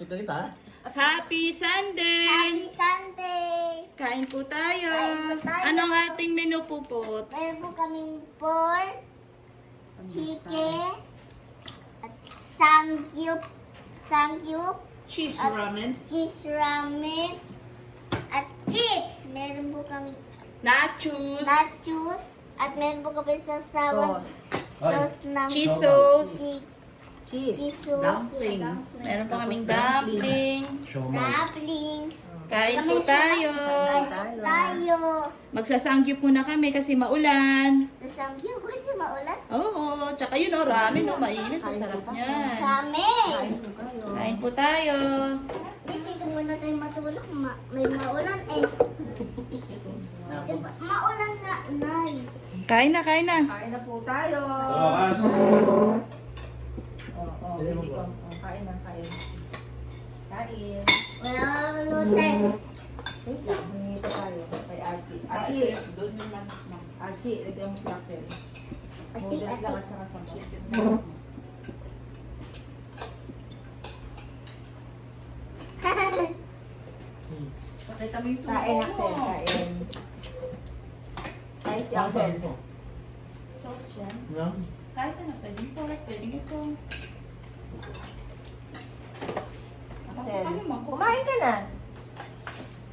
Happy Sunday! Happy Sunday! Kain po tayo. Kain po tayo. Anong ating menu po po? Meron po kaming pork, chicken, at samgyup, Cheese At- ramen. cheese ramen, at chips. Meron po kami Nachos. nachos, at meron po kami sasawang sauce ng Cheese sauce. cheese sauce. Dumplings. Meron pa kaming dumplings. Dumplings. Kain po tayo. Kain po tayo. Magsasangyup muna kami kasi maulan. Sa samgyup kasi maulan. Oo, tsaka yun o, ramen o, mainit. Masarap niyan. Kami. Kain po tayo. Dito muna tayo matulog. May maulan eh. Diba? Maulan na, Nay. Kain na, kain na. Kain na po tayo. Wakas. Kain na, kain. Kain. Wala kang lutay. Wait lang, hingi pa tayo kay Archie. Archie, Archie, lagyan mo si Axel. Modas lang at saka sampo. Pakita mo yung Kain, Axel, kain. Kain si Axel. Sauce yan. Kahit ano, pwedeng pork, pwedeng ito. Axel, Ano man, kumain ka na.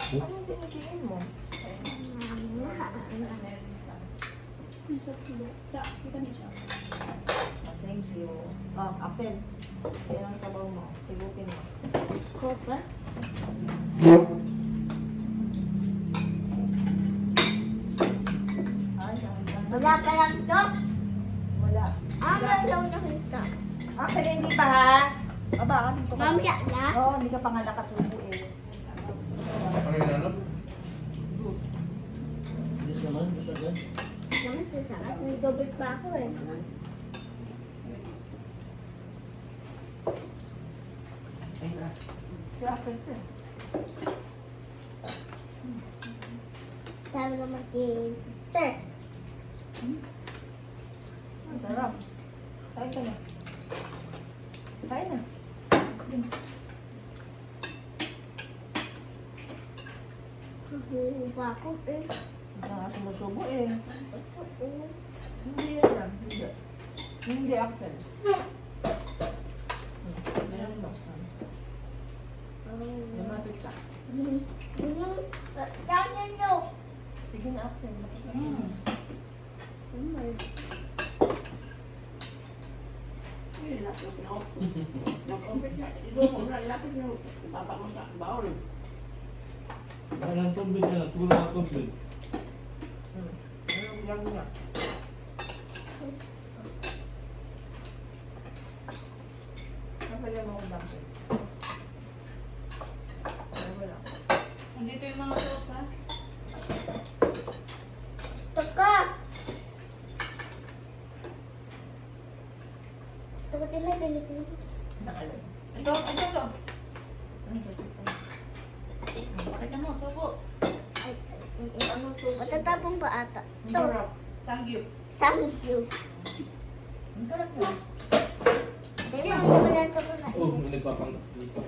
Anong binibigyan mo? Thank you. Oh, Axel, yan ang sabaw mo. Tigutin mo. Kopa? Ay, Wala pa lang to. wala. Meron na ito. Axel, hindi pa ha? Aba, dito ka. Mamaya na. Oo, hindi ka pa nga nakasubo eh. Ano yung ano? Naman ito sarap. May double pa ako eh. Si Axel ka. Sabi naman kay Ang sarap. Kain ka na. Kain na. Huhuba ako eh. Hindi nga sumusubo eh. Oo. Hindi yan. Hindi. Hindi, Axel. Meron ba? Lumapit ka. Down yan no. Sige na, Axel. Walang tubig na, tulad ng tubig. Anong lang niya? Napalyan mo akong dumplings. Ay, wala. Andito yung mga sauce ha. Gusto ko. Gusto ko din na pilitin. Nakalay. Ito, ito. Pakita mo, subo. Ano sauce? Matatapong pa ata. Ang Ito. sarap. Sangyup. Samgyup. Ang sarap na. Di ba, may wala ka pa na. Oh, may nagpapanggap dito.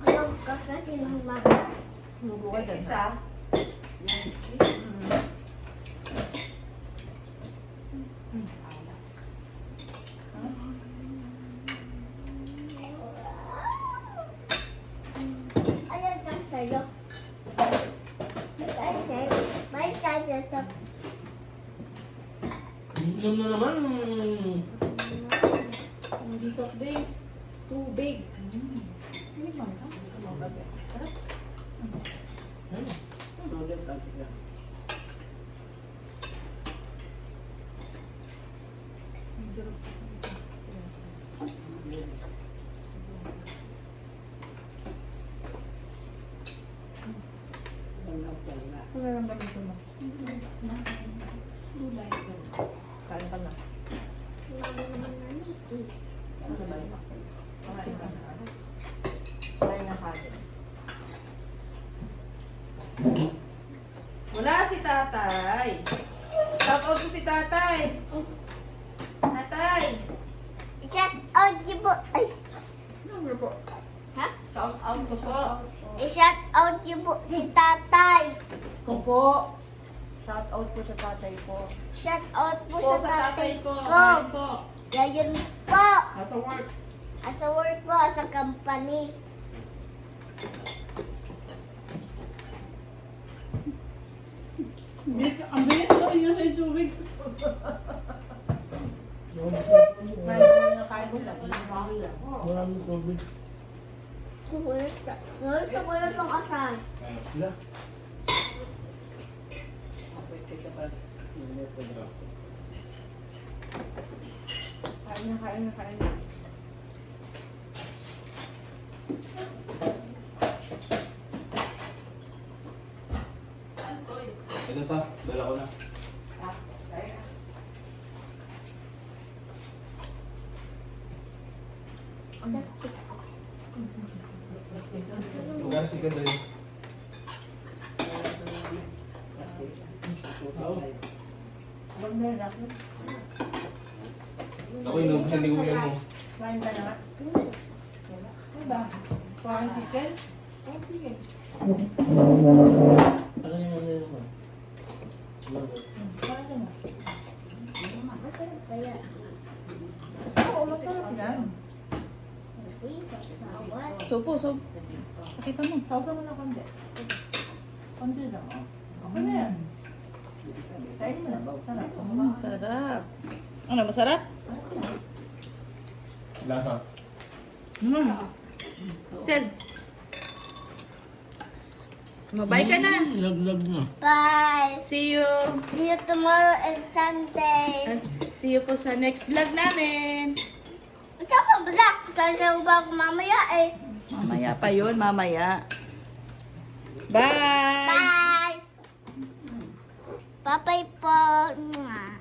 Ano ka kasi ng mga. Subo ka dyan. Isa. Ayan lang sa'yo. May sa'yo sa Inom na naman. Hindi soft drinks. Tubig. Ano ba ito? Ano lang ba dito mo? Kain ka na. sinabi naman na ni. Ano ba yun? Kumain ka na. Kumain na kain. Wala si tatay. Shout out ko si tatay. Tatay. I-shout out niyo po. Ay, Ano po? ha? Shout out ko po. I-shout out niyo po si tatay. Ko po. Shout out po sa tatay po. Shout out po Po sa sa tatay po. ko. Ay po. Yayon po. At work. Asa work po, sa company. Ang bilis ko yun sa tubig. Kain po na kain po lang. Maraming tubig. Gusto ko yung itong asan. Wala. Kain na, kain na. Ito pa, dala ko na. Magkano si Ganda yun? Huwag na lang. Ako inubusan ni Kuya mo. Kain ka na nga. Ano ba? Kuhaan chicken? Oh, sige. Ano yung ano yun mo? Kain ka na. Masarap kaya. Oo, masarap yan. Uy, sasawan. Supo. Pakita mo. Sausa mo na konti. Konti lang, oh. Okay na yan. Kain mo na. Sarap. Sarap. Ano, masarap? Lasa. Sel. Mabay ka na. Lag na. Bye. See you. See you tomorrow and Sunday. And see you po sa next vlog namin. Ito pa ba? Sasaw ba ako mamaya eh? Mamaya pa yun, mamaya. Bye! Bye! Bye-bye po. Mwah.